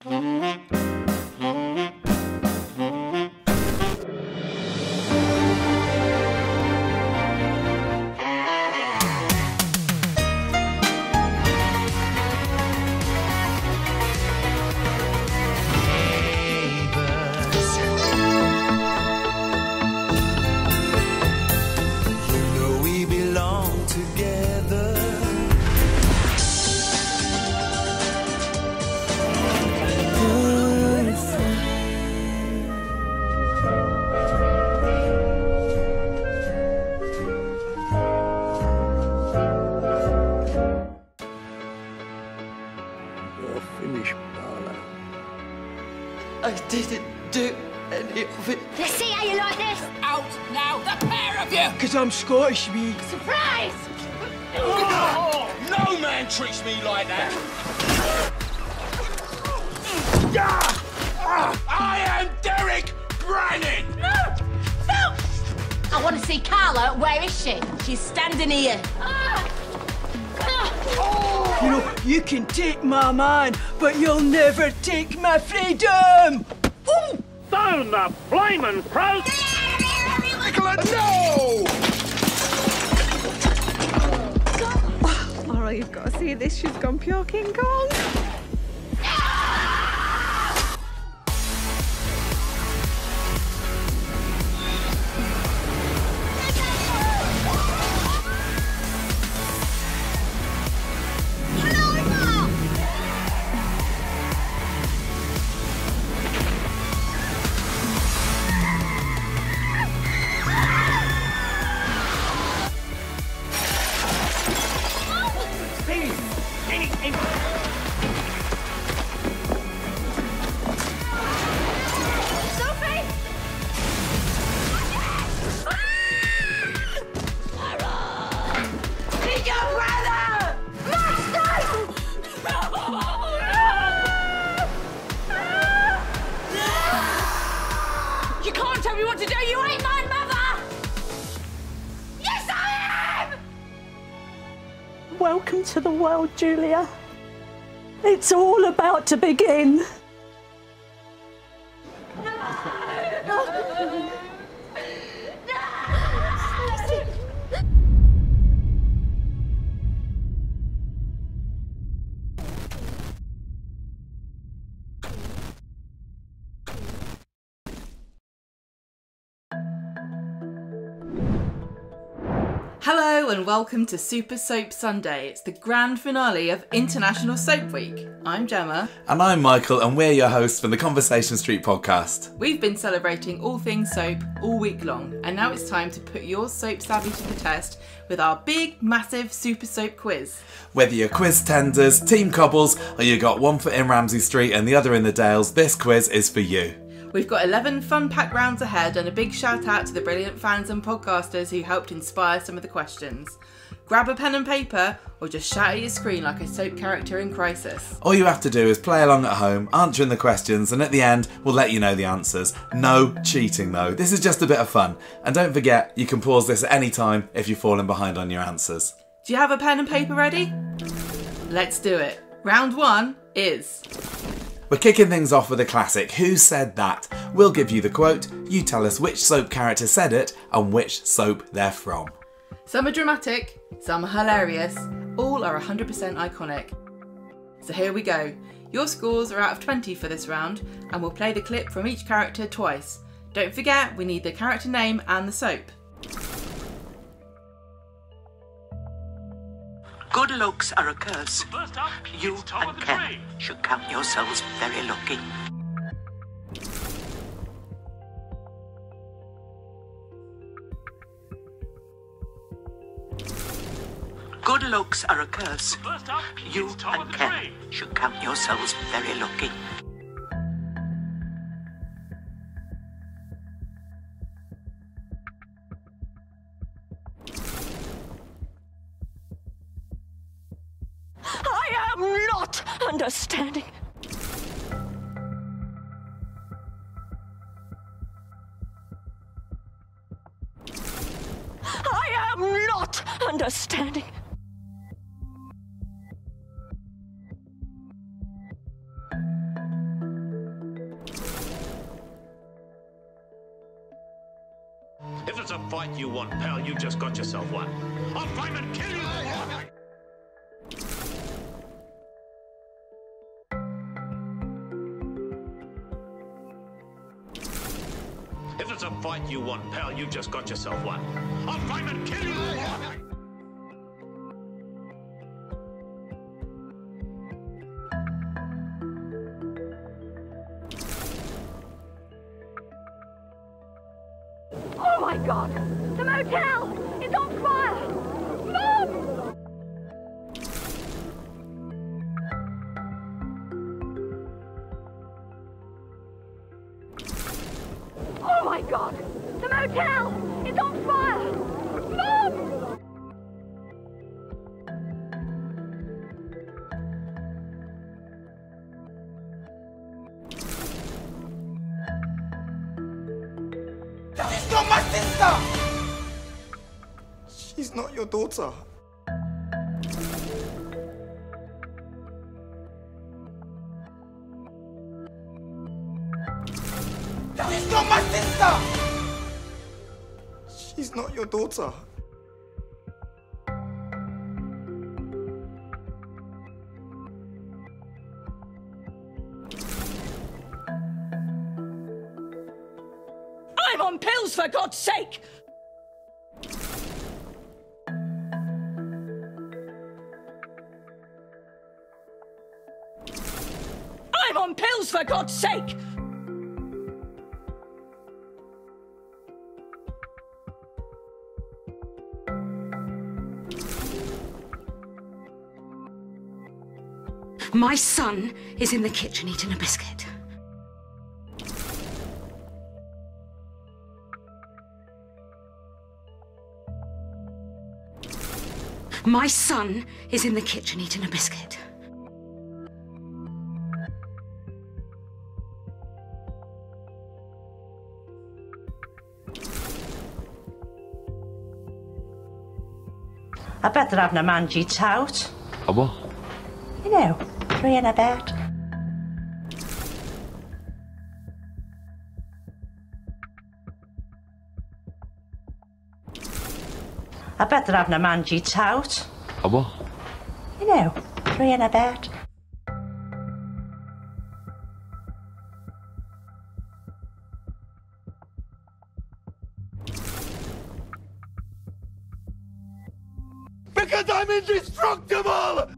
I didn't do any of it. Let's see how you like this. Out now, the pair of you! Because I'm Scottish, me. Surprise! Oh, no man treats me like that! I am Derek Brannan! No! Stop! I want to see Carla. Where is she? She's standing here. You know, you can take my man, but you'll never take my freedom! Ooh! Down the flaming throat! Nicola, no! Laura, you've got to see this. She's gone pure King Kong. You can't tell me what to do. You ain't my mother. Yes, I am. Welcome to the world, Julia. It's all about to begin. Hello and welcome to Super Soap Sunday. It's the grand finale of International Soap Week. I'm Gemma. And I'm Michael, and we're your hosts from the Conversation Street podcast. We've been celebrating all things soap all week long, and now it's time to put your soap savvy to the test with our big, massive Super Soap quiz. Whether you're quiz tenders, team cobbles, or you got one foot in Ramsey Street and the other in the Dales, this quiz is for you. We've got 11 fun-packed rounds ahead, and a big shout out to the brilliant fans and podcasters who helped inspire some of the questions. Grab a pen and paper, or just shout at your screen like a soap character in crisis. All you have to do is play along at home, answering the questions, and at the end, we'll let you know the answers. No cheating though, this is just a bit of fun. And don't forget, you can pause this at any time if you've fallen behind on your answers. Do you have a pen and paper ready? Let's do it. Round 1 is... We're kicking things off with a classic, Who Said That? We'll give you the quote, you tell us which soap character said it and which soap they're from. Some are dramatic, some are hilarious, all are 100% iconic. So here we go. Your scores are out of 20 for this round, and we'll play the clip from each character twice. Don't forget, we need the character name and the soap. Good looks are a curse. You and Ken should count yourselves very lucky. Good looks are a curse. You and Ken should count yourselves very lucky. I am not understanding. I am not understanding. it's a fight you want, pal, you just got yourself one. I'll find and kill you! If it's a fight you want, pal, you just got yourself one. I'll find and kill you! Oh my God! The motel is on fire! Mom! Oh my God! The motel is on fire! Mom! She's not my sister! She's not your daughter. She's not my sister! She's not your daughter. I'm on pills, for God's sake! I'm on pills, for God's sake! My son is in the kitchen eating a biscuit. My son is in the kitchen eating a biscuit. I bet they're having a mangy tout. A what? You know, 3 in a bed. I bet they're having a mangy tout. A what? You know, 3 in a bed. Because I'm indestructible!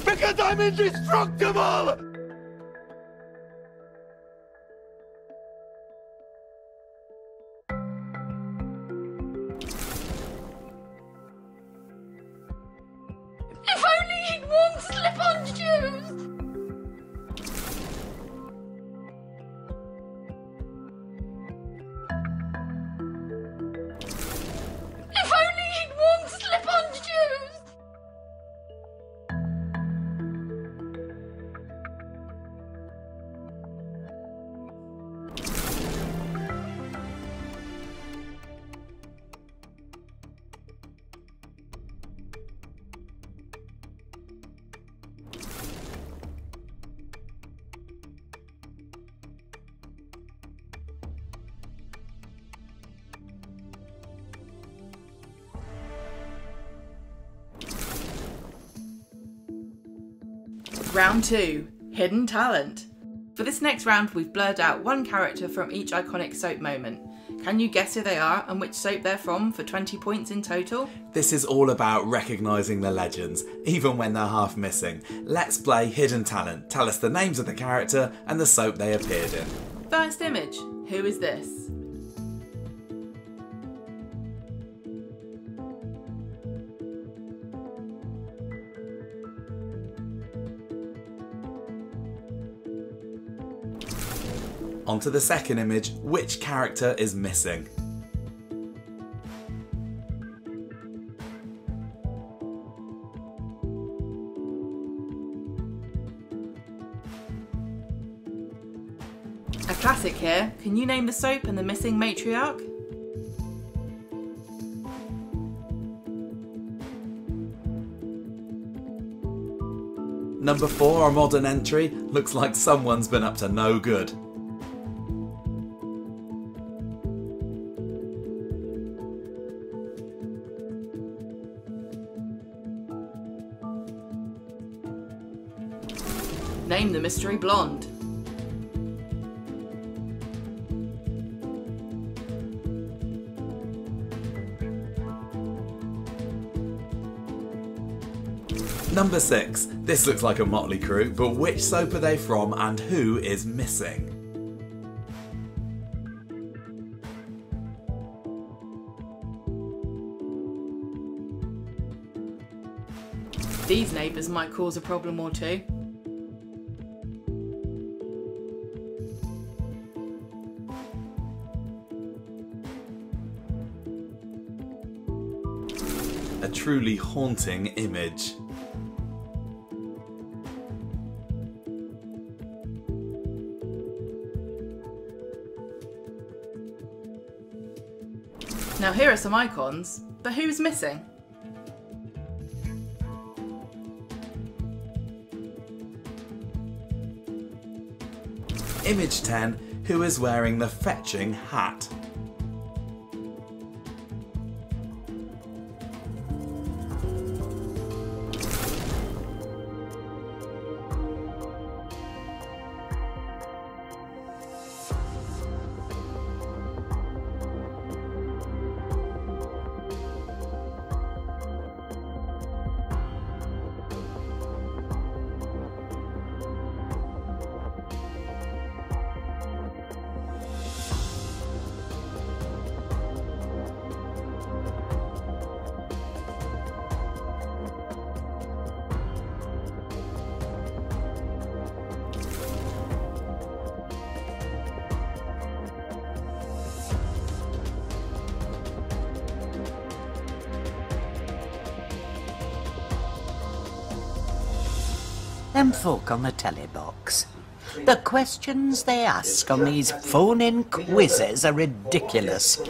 Because I'm indestructible! If only he'd worn slip-on shoes! If only he'd worn slip-on shoes! Round 2, Hidden Talent. For this next round, we've blurred out one character from each iconic soap moment. Can you guess who they are and which soap they're from for 20 points in total? This is all about recognising the legends, even when they're half missing. Let's play Hidden Talent. Tell us the names of the character and the soap they appeared in. First image, who is this? On to the second image, which character is missing? A classic here, can you name the soap and the missing matriarch? Number 4, our modern entry, looks like someone's been up to no good. Name the mystery blonde. Number 6. This looks like a motley crew, but which soap are they from and who is missing? These neighbours might cause a problem or two. A truly haunting image. Now here are some icons, but who's missing? Image 10. Who is wearing the fetching hat? Them folk on the telly box. The questions they ask on these phone-in quizzes are ridiculous.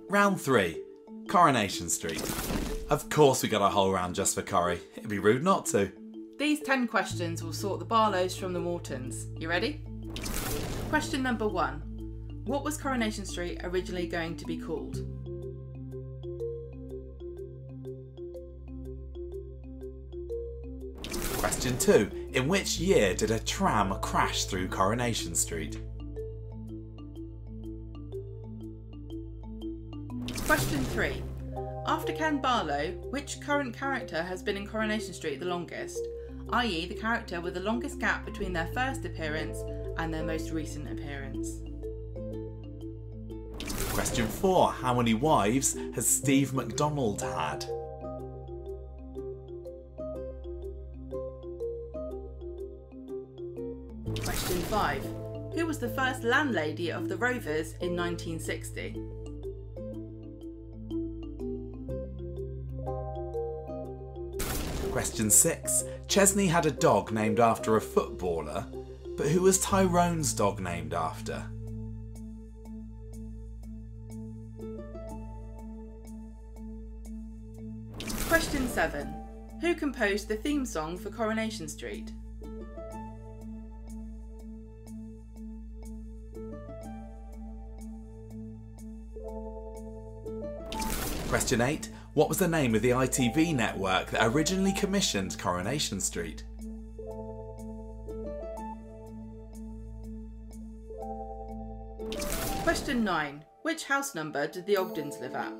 Round 3. Coronation Street. Of course we got a whole round just for Corrie. It'd be rude not to. These 10 questions will sort the Barlows from the Mortons. You ready? Question number 1. What was Coronation Street originally going to be called? Question 2. In which year did a tram crash through Coronation Street? Question 3. After Ken Barlow, which current character has been in Coronation Street the longest, i.e. the character with the longest gap between their first appearance and their most recent appearance? Question 4. How many wives has Steve McDonald had? Question 5. Who was the first landlady of the Rovers in 1960? Question 6. Chesney had a dog named after a footballer, but who was Tyrone's dog named after? Question 7. Who composed the theme song for Coronation Street? Question 8. What was the name of the ITV network that originally commissioned Coronation Street? Question 9. Which house number did the Ogdens live at?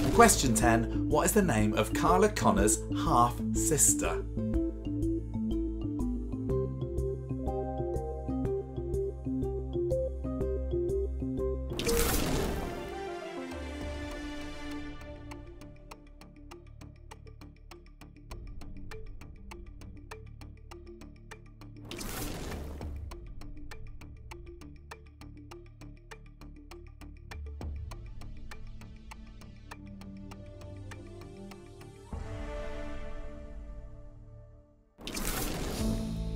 And question 10. What is the name of Carla Connor's half-sister?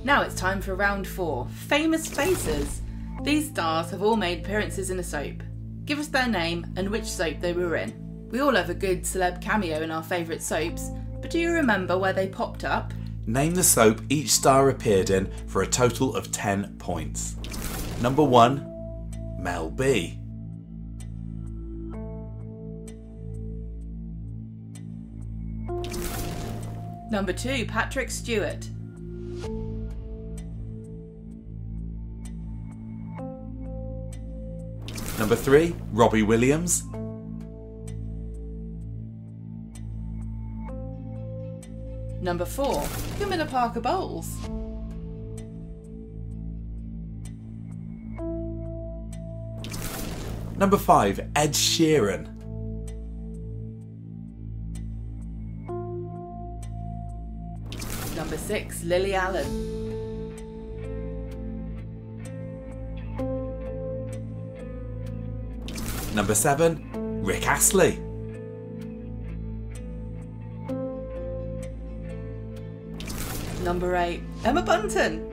Now it's time for round 4. Famous faces. These stars have all made appearances in a soap. Give us their name and which soap they were in. We all have a good celeb cameo in our favourite soaps, but do you remember where they popped up? Name the soap each star appeared in for a total of 10 points. Number 1, Mel B. Number 2, Patrick Stewart. Number 3, Robbie Williams. Number 4, Camilla Parker Bowles. Number 5, Ed Sheeran. Number 6, Lily Allen. Number 7, Rick Astley. Number 8, Emma Bunton.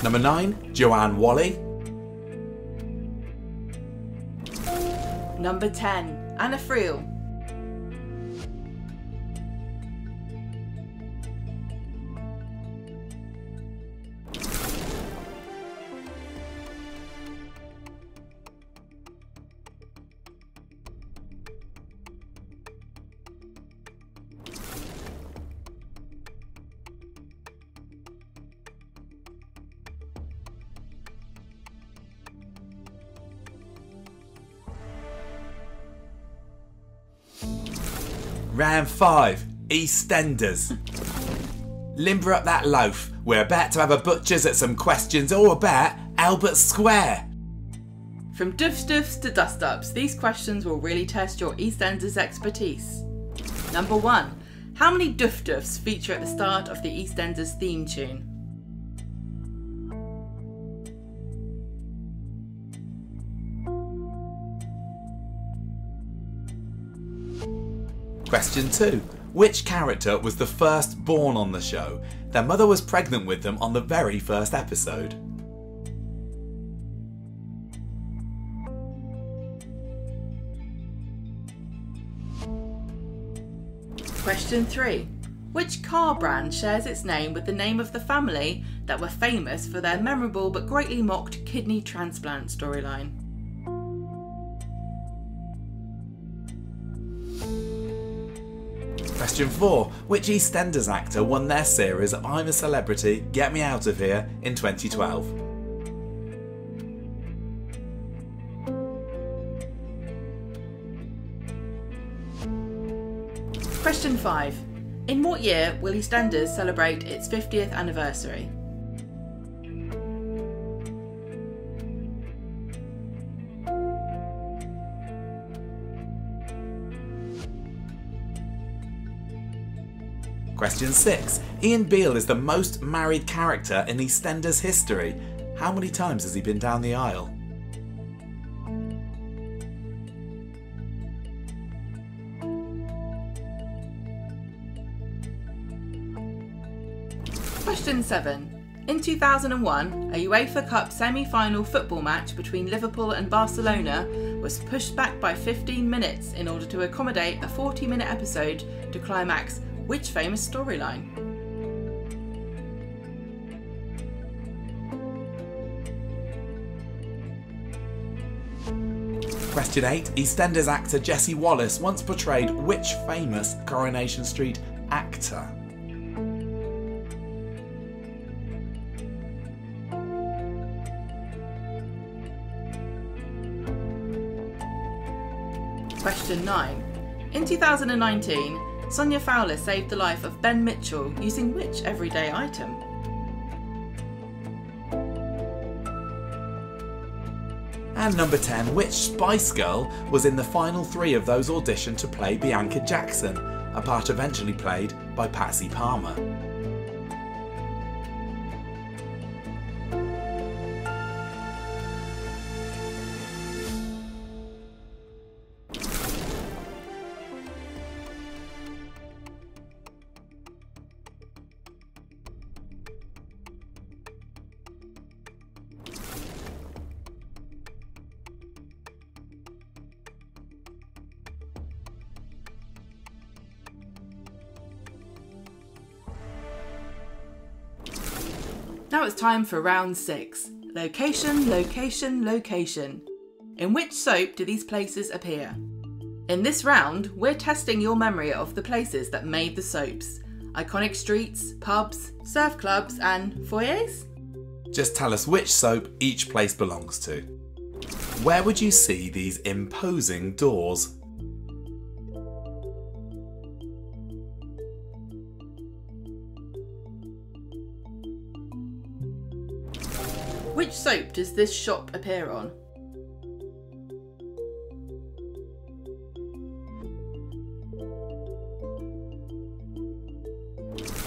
Number 9, Joanne Whalley. Number 10, Anna Friel. Round 5, EastEnders. Limber up that loaf. We're about to have a butcher's at some questions all about Albert Square. From duffs to dust-ups, these questions will really test your EastEnders expertise. Number 1, how many duffs feature at the start of the EastEnders theme tune? Question 2. Which character was the first born on the show? Their mother was pregnant with them on the very first episode. Question 3. Which car brand shares its name with the name of the family that were famous for their memorable but greatly mocked kidney transplant storyline? Question 4. Which EastEnders actor won their series of I'm a Celebrity, Get Me Out of Here in 2012? Question 5. In what year will EastEnders celebrate its 50th anniversary? Question 6. Ian Beale is the most married character in EastEnders history. How many times has he been down the aisle? Question 7. In 2001, a UEFA Cup semi-final football match between Liverpool and Barcelona was pushed back by 15 minutes in order to accommodate a 40-minute episode to climax which famous storyline? Question 8. EastEnders actor Jesse Wallace once portrayed which famous Coronation Street actor? Question 9. In 2019, Sonia Fowler saved the life of Ben Mitchell using which everyday item? And number 10, which Spice Girl was in the final 3 of those auditioned to play Bianca Jackson, a part eventually played by Patsy Palmer? Now it's time for round 6. Location, location, location. In which soap do these places appear? In this round, we're testing your memory of the places that made the soaps. Iconic streets, pubs, surf clubs and foyers? Just tell us which soap each place belongs to. Where would you see these imposing doors? Which soap does this shop appear on?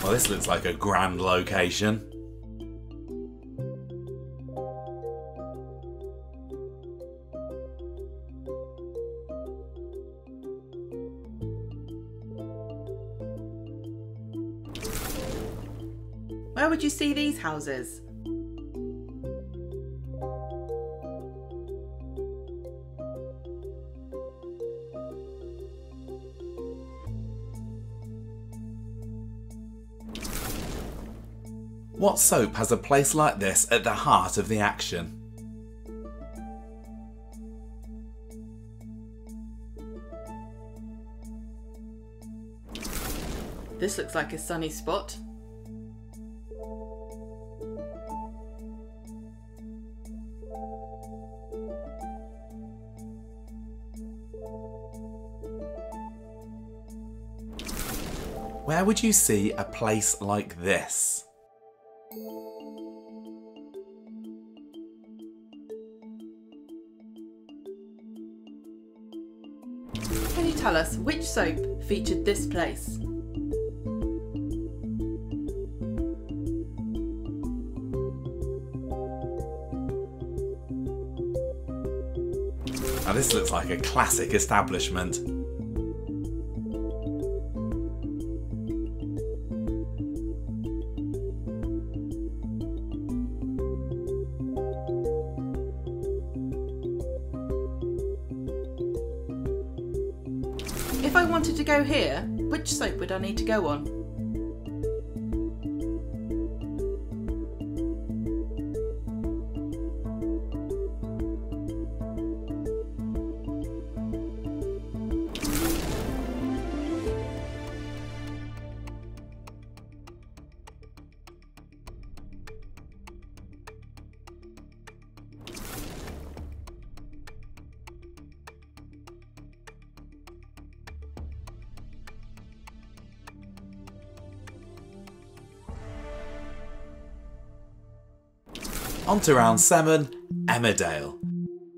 Well, this looks like a grand location. Where would you see these houses? What soap has a place like this at the heart of the action? This looks like a sunny spot. Where would you see a place like this? Can you tell us which soap featured this place? Now this looks like a classic establishment. If I wanted to go here, which soap would I need to go on? On to round 7, Emmerdale.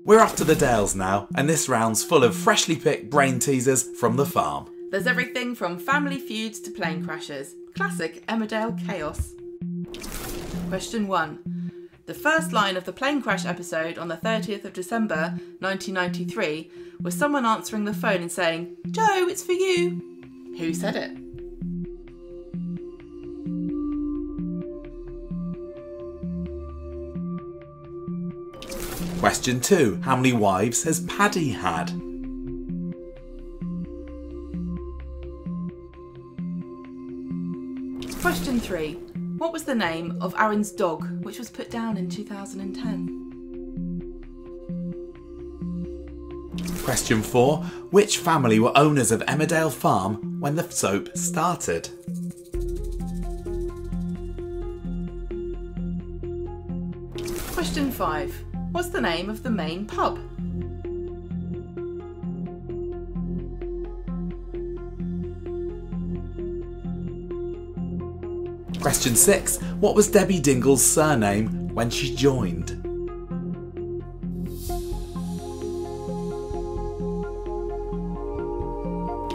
We're off to the Dales now, and this round's full of freshly picked brain teasers from the farm. There's everything from family feuds to plane crashes. Classic Emmerdale chaos. Question 1. The first line of the plane crash episode on the 30th of December 1993 was someone answering the phone and saying, "Joe, it's for you." Who said it? Question 2. How many wives has Paddy had? Question 3. What was the name of Aaron's dog, which was put down in 2010? Question 4. Which family were owners of Emmerdale Farm when the soap started? Question 5. What's the name of the main pub? Question 6. What was Debbie Dingle's surname when she joined?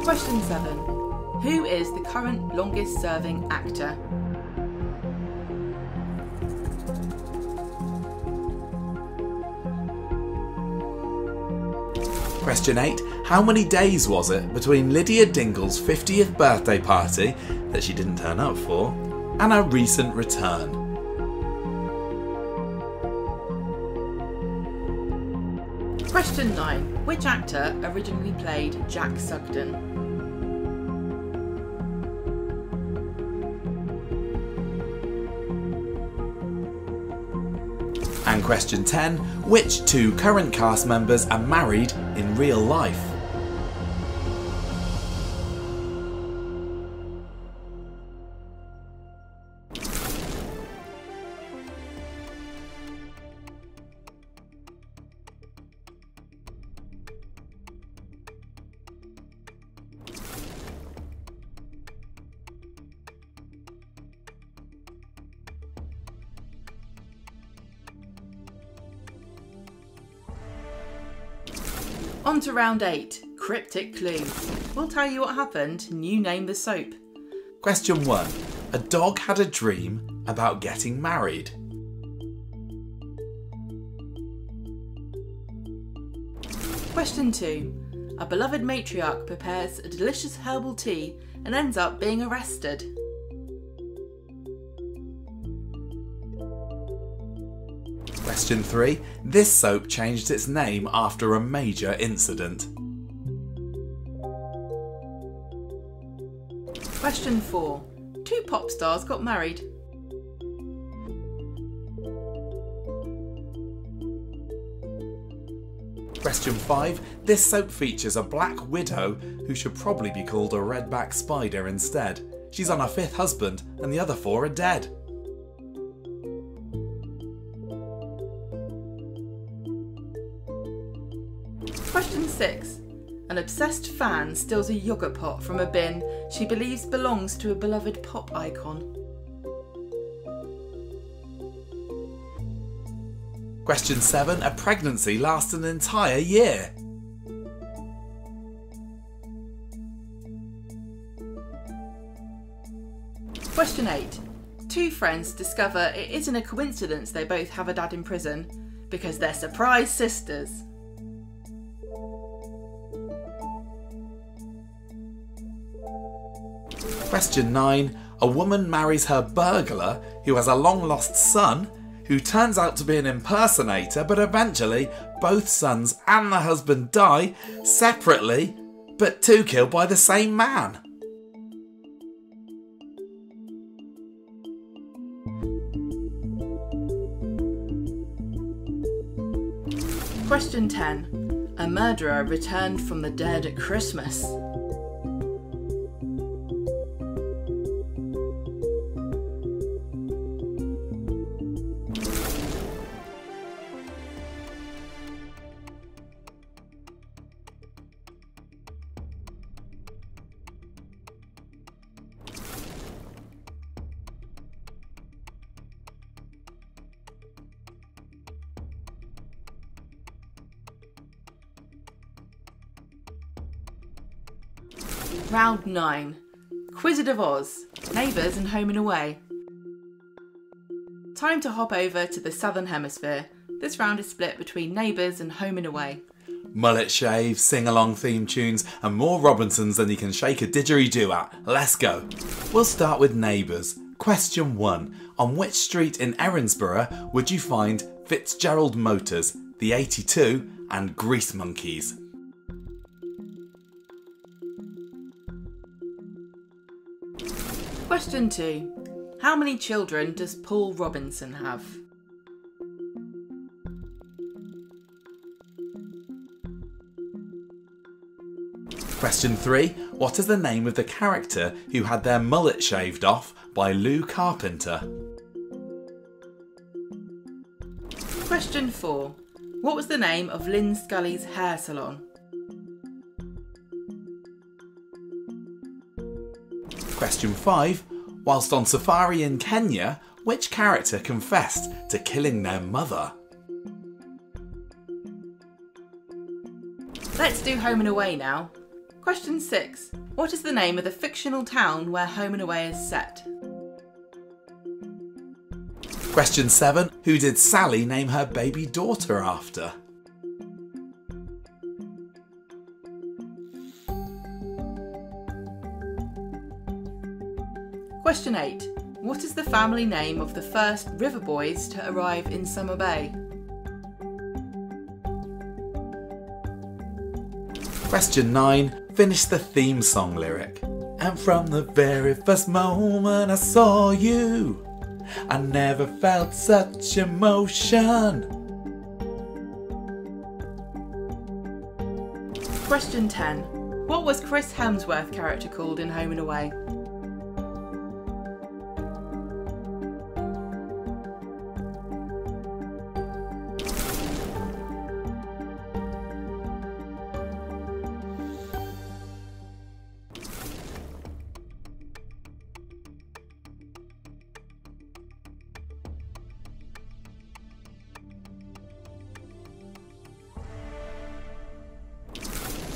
Question 7. Who is the current longest serving actor? Question 8. How many days was it between Lydia Dingle's 50th birthday party that she didn't turn up for and her recent return? Question 9. Which actor originally played Jack Sugden? And question 10, which 2 current cast members are married in real life? On to round 8, cryptic clues. We'll tell you what happened and you name the soap. Question 1. A dog had a dream about getting married. Question 2. A beloved matriarch prepares a delicious herbal tea and ends up being arrested. Question 3. This soap changed its name after a major incident. Question 4. 2 pop stars got married. Question 5. This soap features a black widow who should probably be called a redback spider instead. She's on her 5th husband and the other 4 are dead. Question 6. An obsessed fan steals a yogurt pot from a bin she believes belongs to a beloved pop icon. Question 7. A pregnancy lasts an entire year. Question 8. 2 friends discover it isn't a coincidence they both have a dad in prison because they're surprise sisters. Question 9. A woman marries her burglar who has a long-lost son who turns out to be an impersonator, but eventually both sons and the husband die separately, but 2 killed by the same man. Question 10. A murderer returned from the dead at Christmas. Round 9. Wizard of Oz, Neighbours and Home and Away. Time to hop over to the Southern Hemisphere. This round is split between Neighbours and Home and Away. Mullet shave, sing-along theme tunes and more Robinsons than you can shake a didgeridoo at. Let's go. We'll start with Neighbours. Question 1. On which street in Erinsborough would you find Fitzgerald Motors, the 82 and Grease Monkeys? Question 2. How many children does Paul Robinson have? Question 3. What is the name of the character who had their mullet shaved off by Lou Carpenter? Question 4. What was the name of Lynn Scully's hair salon? Question 5. Whilst on safari in Kenya, which character confessed to killing their mother? Let's do Home and Away now. Question 6. What is the name of the fictional town where Home and Away is set? Question 7. Who did Sally name her baby daughter after? Question 8. What is the family name of the first river boys to arrive in Summer Bay? Question 9. Finish the theme song lyric. And from the very first moment I saw you, I never felt such emotion. Question 10. What was Chris Hemsworth's character called in Home and Away?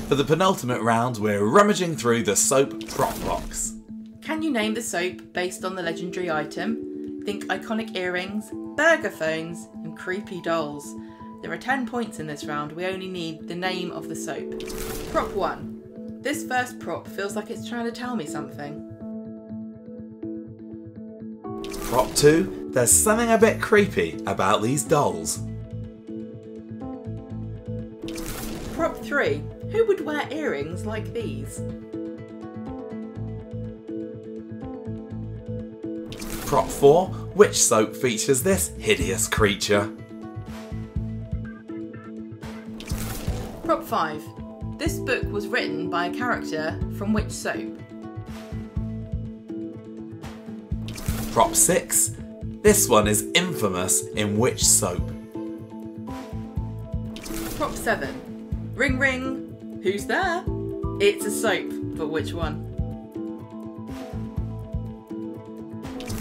For the penultimate round, we're rummaging through the soap prop box. Can you name the soap based on the legendary item? Think iconic earrings, burger phones, and creepy dolls. There are 10 points in this round, we only need the name of the soap. Prop 1. This first prop feels like it's trying to tell me something. Prop 2. There's something a bit creepy about these dolls. Prop 3. Who would wear earrings like these? Prop 4. Which soap features this hideous creature? Prop 5. This book was written by a character from which soap? Prop 6. This one is infamous in which soap? Prop 7. Ring ring. Who's there? It's a soap, but which one?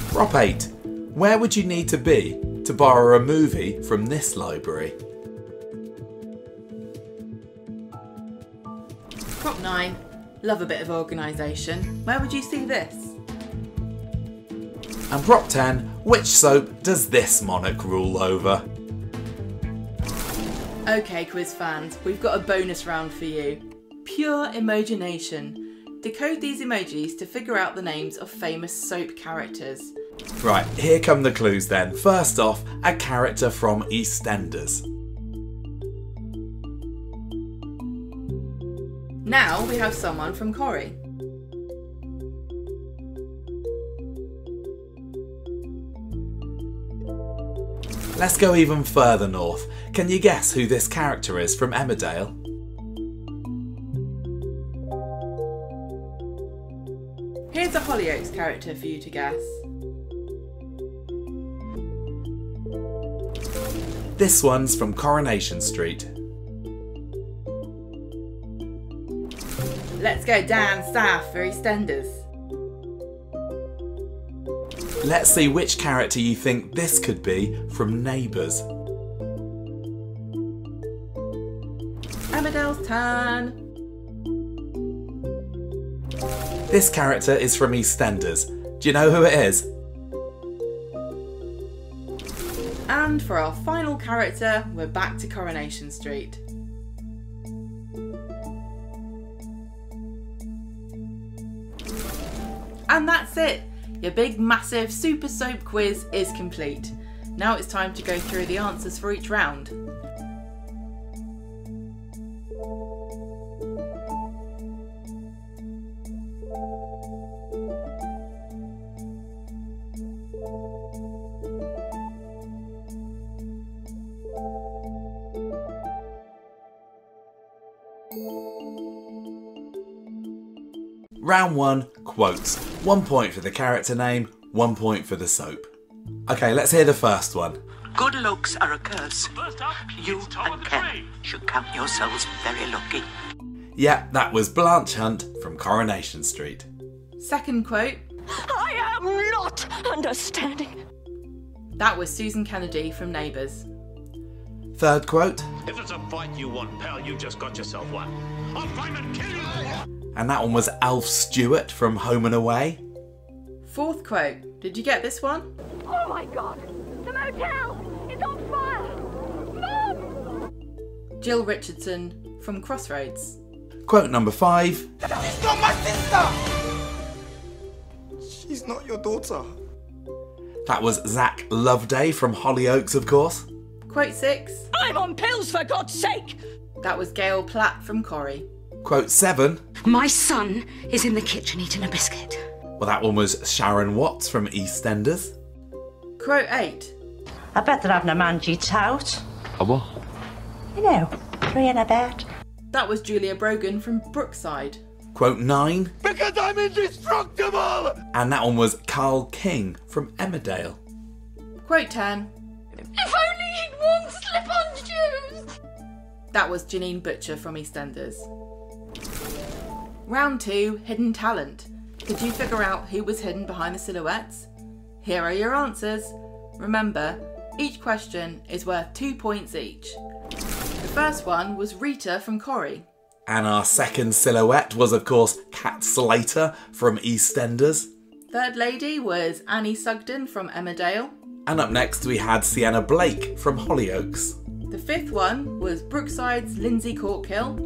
Prop 8. Where would you need to be to borrow a movie from this library? Prop 9. Love a bit of organisation. Where would you see this? And Prop 10. Which soap does this monarch rule over? Okay, quiz fans, we've got a bonus round for you. Pure Emogination. Decode these emojis to figure out the names of famous soap characters. Right, here come the clues then. First off, a character from EastEnders. Now we have someone from Corrie. Let's go even further north. Can you guess who this character is from Emmerdale? Here's a Hollyoaks character for you to guess. This one's from Coronation Street. Let's go down south for EastEnders. Let's see which character you think this could be from Neighbours. Emmerdale's turn. This character is from EastEnders. Do you know who it is? And for our final character, we're back to Coronation Street. And that's it! Your big, massive Super Soap quiz is complete. Now it's time to go through the answers for each round. Round 1, quotes. 1 point for the character name, 1 point for the soap. Okay, let's hear the first one. Good looks are a curse. You and Ken should count yourselves very lucky. Yeah, that was Blanche Hunt from Coronation Street. Second quote. I am not understanding. That was Susan Kennedy from Neighbours. Third quote. If it's a fight you want, pal, you just got yourself one. I'll find and kill you! And that one was Alf Stewart from Home and Away. Fourth quote. Did you get this one? Oh my god! The motel! It's on fire! Mom! Jill Richardson from Crossroads. Quote number 5. She's not my sister! She's not your daughter. That was Zach Loveday from Hollyoaks, of course. Quote 6. I'm on pills, for God's sake! That was Gail Platt from Corrie. Quote 7. My son is in the kitchen eating a biscuit. Well, that one was Sharon Watts from EastEnders. Quote 8. I bet they're having a mangy tout. A what? You know, 3 in a bed. That was Julia Brogan from Brookside. Quote 9. Because I'm indestructible! And that one was Carl King from Emmerdale. Quote 10. If only he'd worn slip-on shoes! That was Janine Butcher from EastEnders. Round 2, Hidden Talent. Could you figure out who was hidden behind the silhouettes? Here are your answers. Remember, each question is worth 2 points each. The first one was Rita from Corrie. And our second silhouette was, of course, Kat Slater from EastEnders. Third lady was Annie Sugden from Emmerdale. And up next we had Sienna Blake from Hollyoaks. The fifth one was Brookside's Lindsay Corkhill.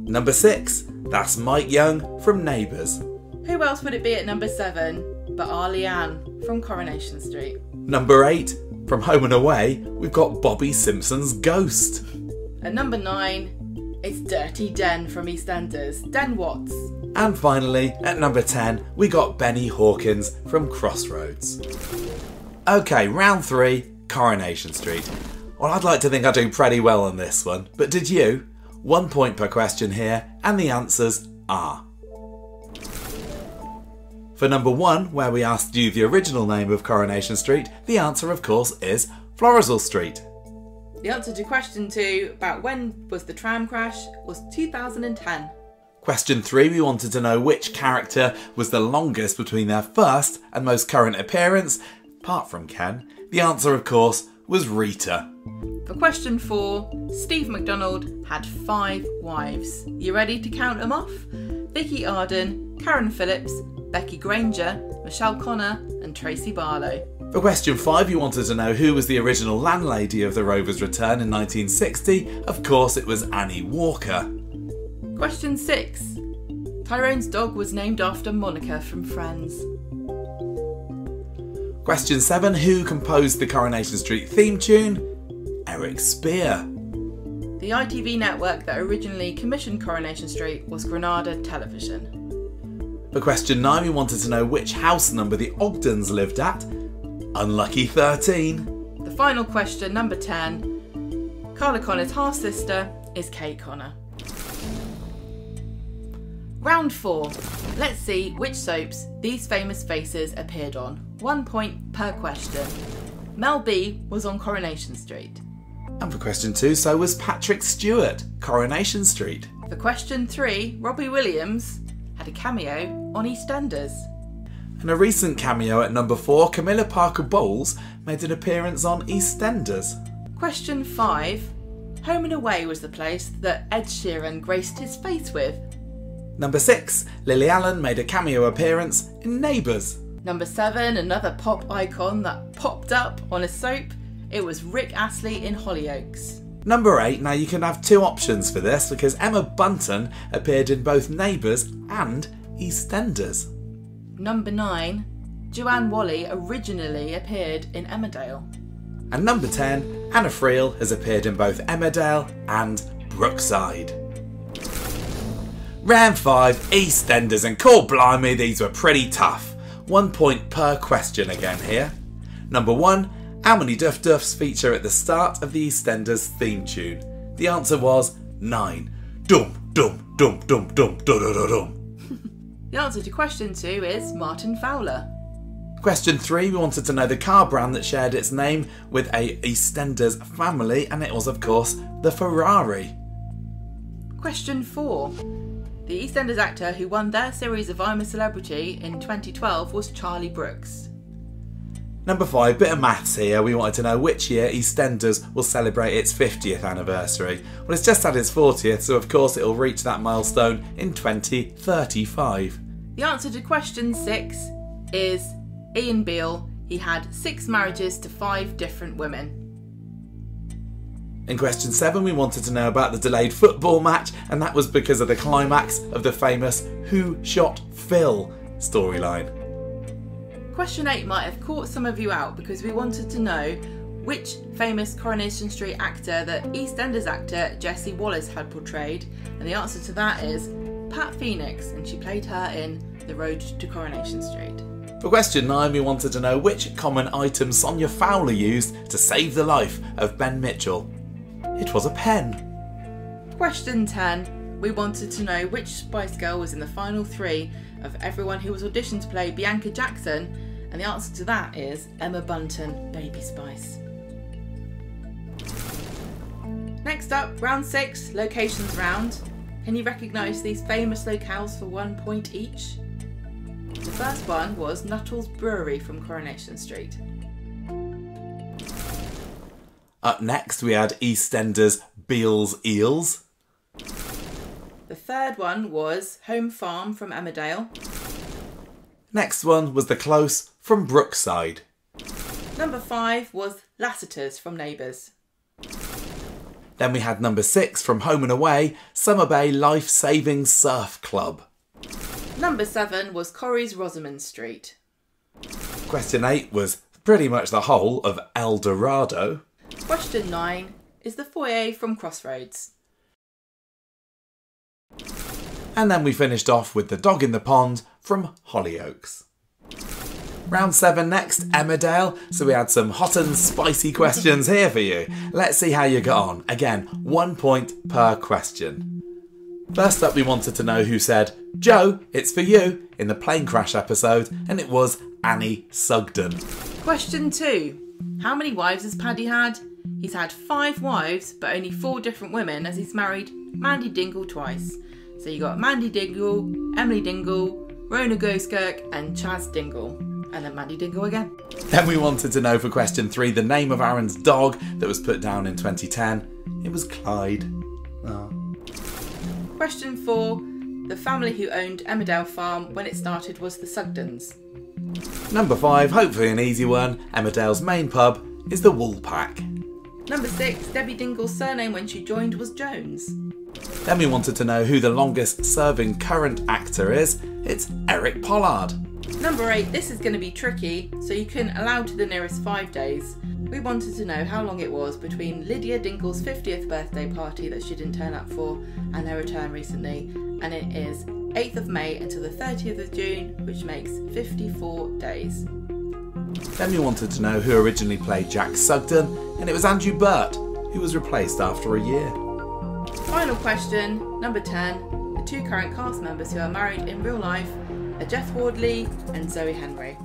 Number 6, that's Mike Young from Neighbours. Who else would it be at number 7 but Arlie Ann from Coronation Street? Number 8, from Home and Away, we've got Bobby Simpson's Ghost. At number 9, it's Dirty Den from EastEnders, Den Watts. And finally, at number 10, we got Benny Hawkins from Crossroads. Okay, round 3, Coronation Street. Well, I'd like to think I do pretty well on this one, but did you? 1 point per question here, and the answers are... For number 1, where we asked you the original name of Coronation Street, the answer of course is Florizel Street. The answer to question 2, about when was the tram crash, was 2010. Question 3, we wanted to know which character was the longest between their first and most current appearance, apart from Ken. The answer of course was Rita. For question 4, Steve McDonald had 5 wives. You ready to count them off? Vicky Arden, Karen Phillips, Becky Granger, Michelle Connor and Tracy Barlow. For question 5, you wanted to know who was the original landlady of the Rover's Return in 1960. Of course it was Annie Walker. Question 6. Tyrone's dog was named after Monica from Friends. Question 7, who composed the Coronation Street theme tune? Eric Spear. The ITV network that originally commissioned Coronation Street was Granada Television. For question 9, we wanted to know which house number the Ogdens lived at. Unlucky 13. The final question, number 10. Carla Connor's half-sister is Kate Connor. Round 4. Let's see which soaps these famous faces appeared on. 1 point per question. Mel B was on Coronation Street. And for question 2, so was Patrick Stewart, Coronation Street. For question 3, Robbie Williams had a cameo on EastEnders. And a recent cameo at number 4, Camilla Parker Bowles made an appearance on EastEnders. Question 5, Home and Away was the place that Ed Sheeran graced his face with. Number 6, Lily Allen made a cameo appearance in Neighbours. Number 7, another pop icon that popped up on a soap. It was Rick Astley in Hollyoaks. Number 8, now you can have 2 options for this because Emma Bunton appeared in both Neighbours and EastEnders. Number 9, Joanne Whalley originally appeared in Emmerdale. And number 10, Anna Friel has appeared in both Emmerdale and Brookside. Round 5, EastEnders, and call blimey, these were pretty tough. 1 point per question again here. Number 1, how many Duff Duffs feature at the start of the EastEnders theme tune? The answer was 9. Dum dum dum dum dum dum dum dum. The answer to question 2 is Martin Fowler. Question 3, we wanted to know the car brand that shared its name with a EastEnders family, and it was of course the Ferrari. Question 4. The EastEnders actor who won their series of I'm a Celebrity in 2012 was Charlie Brooks. Number 5, bit of maths here. We wanted to know which year EastEnders will celebrate its 50th anniversary. Well, it's just had its 40th, so of course it'll reach that milestone in 2035. The answer to question 6 is Ian Beale. He had 6 marriages to 5 different women. In question 7, we wanted to know about the delayed football match, and that was because of the climax of the famous Who Shot Phil storyline. Question 8 might have caught some of you out because we wanted to know which famous Coronation Street actor that EastEnders actor Jessie Wallace had portrayed, and the answer to that is Pat Phoenix, and she played her in The Road to Coronation Street. For question 9, we wanted to know which common item Sonia Fowler used to save the life of Ben Mitchell. It was a pen. Question 10. We wanted to know which Spice Girl was in the final 3 of everyone who was auditioned to play Bianca Jackson, and the answer to that is Emma Bunton, Baby Spice. Next up, round 6, locations round. Can you recognise these famous locales for 1 point each? The first one was Nuttall's Brewery from Coronation Street. Up next we had EastEnders' Beale's Eels. The third one was Home Farm from Emmerdale. Next one was The Close from Brookside. Number 5 was Lassiter's from Neighbours. Then we had number 6 from Home and Away, Summer Bay Life Saving Surf Club. Number 7 was Corrie's Rosamond Street. Question 8 was pretty much the whole of El Dorado. Question 9 is the foyer from Crossroads. And then we finished off with The Dog in the Pond from Hollyoaks. Round 7 next, Emmerdale. So we had some hot and spicy questions here for you. Let's see how you got on. Again, 1 point per question. First up, we wanted to know who said, "Joe, it's for you," in the plane crash episode, and it was Annie Sugden. Question 2. How many wives has Paddy had? He's had 5 wives, but only 4 different women, as he's married Mandy Dingle twice. So you got Mandy Dingle, Emily Dingle, Rona Goskirk, and Chaz Dingle. And then Mandy Dingle again. Then we wanted to know for question 3 the name of Aaron's dog that was put down in 2010. It was Clyde. Oh. Question 4. The family who owned Emmerdale Farm when it started was the Sugdens. Number 5, hopefully an easy one. Emmerdale's main pub is the Woolpack. Number 6. Debbie Dingle's surname when she joined was Jones. Then we wanted to know who the longest serving current actor is. It's Eric Pollard. Number 8. This is going to be tricky, so you can allow to the nearest 5 days. We wanted to know how long it was between Lydia Dingle's 50th birthday party that she didn't turn up for and her return recently, and it is 8th of May until the 30th of June, which makes 54 days. Then we wanted to know who originally played Jack Sugden, and it was Andrew Burt, who was replaced after a year. Final question, number 10. The 2 current cast members who are married in real life are Jeff Wardley and Zoe Henry.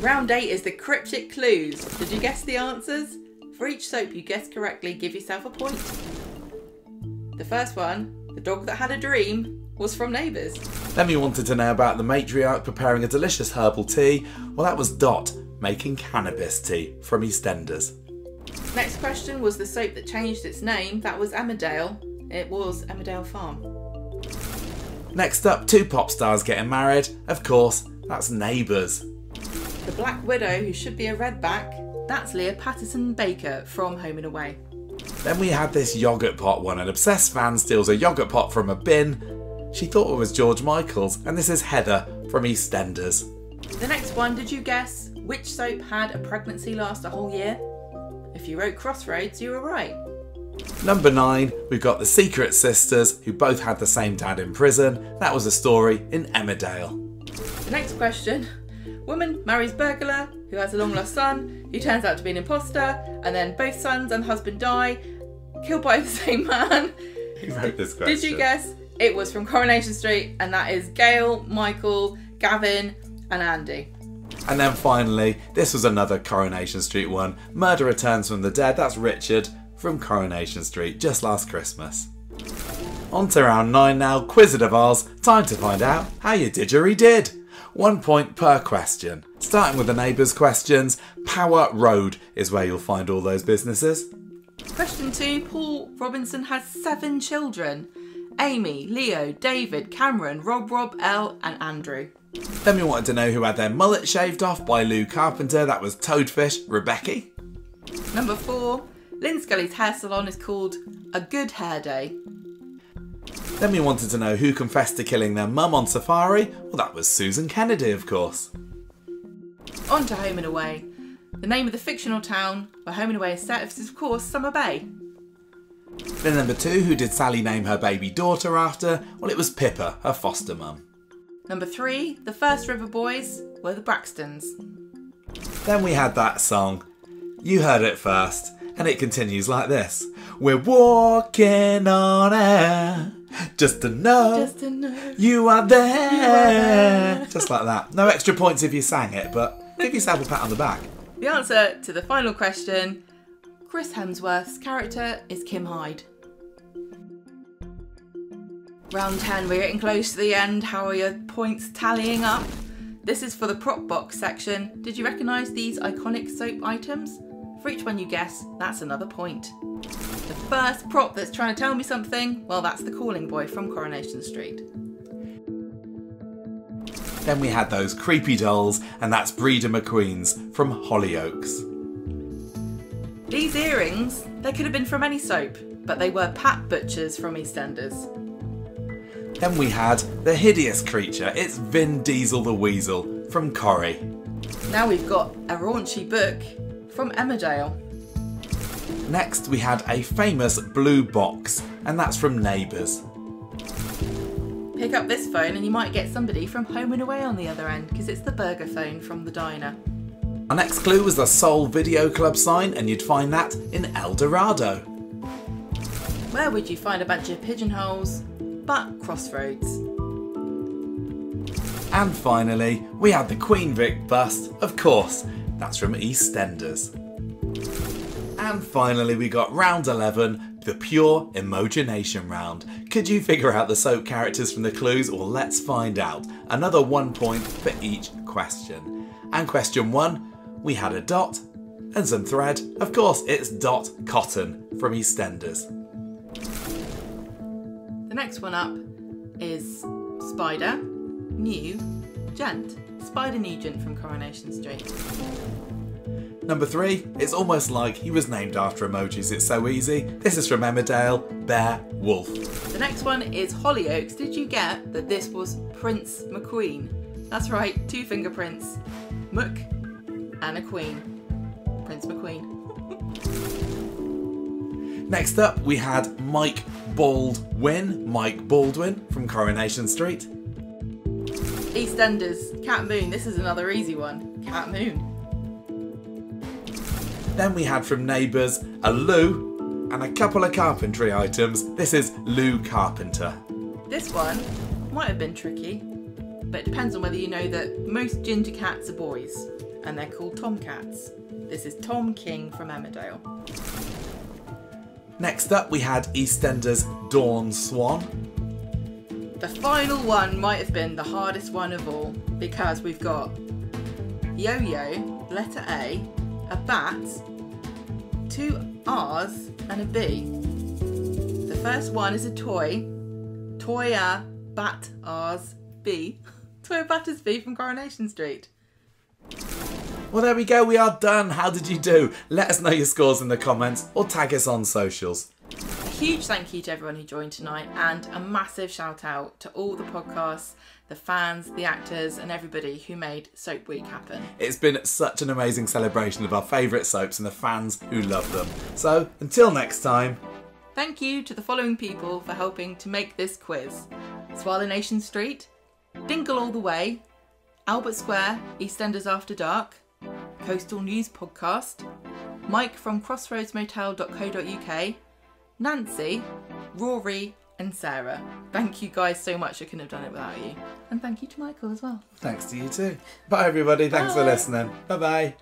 Round 8 is the cryptic clues. Did you guess the answers? For each soap you guessed correctly, give yourself a point. The first one, The Dog That Had a Dream, was from Neighbours. Then we wanted to know about the matriarch preparing a delicious herbal tea. Well, that was Dot making cannabis tea from EastEnders. Next question was the soap that changed its name. That was Emmerdale. It was Emmerdale Farm. Next up, 2 pop stars getting married. Of course, that's Neighbours. The Black Widow, who should be a redback, that's Leah Patterson-Baker from Home and Away. Then we had this yoghurt pot one. An obsessed fan steals a yoghurt pot from a bin. She thought it was George Michael's, and this is Heather from EastEnders. The next one, did you guess which soap had a pregnancy last a whole year? If you wrote Crossroads, you were right. Number 9, we've got the Secret Sisters, who both had the same dad in prison. That was a story in Emmerdale. The next question, woman marries burglar who has a long lost son who turns out to be an imposter, and then both sons and husband die, killed by the same man. Who wrote this question? Did you guess? It was from Coronation Street, and that is Gail, Michael, Gavin and Andy. And then finally, this was another Coronation Street one. Murder Returns from the Dead, that's Richard from Coronation Street, just last Christmas. On to round 9 now, Quiz of Oz. Time to find out how your didgeridoo. 1 point per question. Starting with the Neighbours questions, Power Road is where you'll find all those businesses. Question 2, Paul Robinson has 7 children. Amy, Leo, David, Cameron, Rob, Elle and Andrew. Then we wanted to know who had their mullet shaved off by Lou Carpenter. That was Toadfish, Rebecca. Number 4, Lynn Scully's hair salon is called A Good Hair Day. Then we wanted to know who confessed to killing their mum on safari. Well, that was Susan Kennedy, of course. On to Home and Away. The name of the fictional town where Home and Away is set is, of course, Summer Bay. Then number 2, who did Sally name her baby daughter after? Well, it was Pippa, her foster mum. Number 3, the first River Boys were the Braxtons. Then we had that song. You heard it first, and it continues like this. We're walking on air, just to know you are there. Just like that. No extra points if you sang it, but give yourself a pat on the back. The answer to the final question, Chris Hemsworth's character is Kim Hyde. Round 10, we're getting close to the end. How are your points tallying up? This is for the prop box section. Did you recognise these iconic soap items? For each one you guess, that's another point. The first prop that's trying to tell me something, well, that's the calling boy from Coronation Street. Then we had those creepy dolls, and that's Breeder McQueen's from Hollyoaks. These earrings, they could have been from any soap, but they were Pat Butcher's from EastEnders. Then we had the hideous creature, it's Vin Diesel the Weasel from Corrie. Now we've got a raunchy book from Emmerdale. Next we had a famous blue box, and that's from Neighbours. Pick up this phone and you might get somebody from Home and Away on the other end, because it's the burger phone from the diner. Our next clue was the Soul Video Club sign, and you'd find that in El Dorado. Where would you find a bunch of pigeonholes but Crossroads? And finally, we had the Queen Vic bust, of course, that's from EastEnders. And finally we got round 11, the pure Imagination round. Could you figure out the soap characters from the clues? Well, let's find out. Another 1 point for each question. And question 1, we had a dot and some thread. Of course, it's Dot Cotton from EastEnders. The next one up is Spider Nugent. Spider Nugent from Coronation Street. Number 3, it's almost like he was named after emojis, it's so easy. This is from Emmerdale, Bear Wolf. The next one is Hollyoaks. Did you get that this was Prince McQueen? That's right, 2 fingerprints. Mook and a queen. Prince McQueen. Next up, we had Mike Baldwin from Coronation Street. EastEnders, Cat Moon. This is another easy one. Cat Moon. Then we had from Neighbours a Lou and a couple of carpentry items. This is Lou Carpenter. This one might have been tricky, but it depends on whether you know that most ginger cats are boys and they're called tomcats. This is Tom King from Emmerdale. Next up we had EastEnders Dawn Swan. The final one might have been the hardest one of all, because we've got Yo-Yo, letter A, a bat, 2 R's and a B. The first one is a toy. Toya Bat R's B. Toya Batters B from Coronation Street. Well, there we go, we are done. How did you do? Let us know your scores in the comments or tag us on socials. A huge thank you to everyone who joined tonight, and a massive shout out to all the podcasts, the fans, the actors and everybody who made Soap Week happen. It's been such an amazing celebration of our favourite soaps and the fans who love them. So, until next time. Thank you to the following people for helping to make this quiz. Swallow Street, Dingle All the Way, Albert Square, EastEnders After Dark, Coastal News Podcast, Mike from crossroadsmotel.co.uk, Nancy, Rory and Sarah. Thank you guys so much. I couldn't have done it without you. And thank you to Michael as well. Thanks to you too. Bye everybody. Thanks for listening. Bye bye.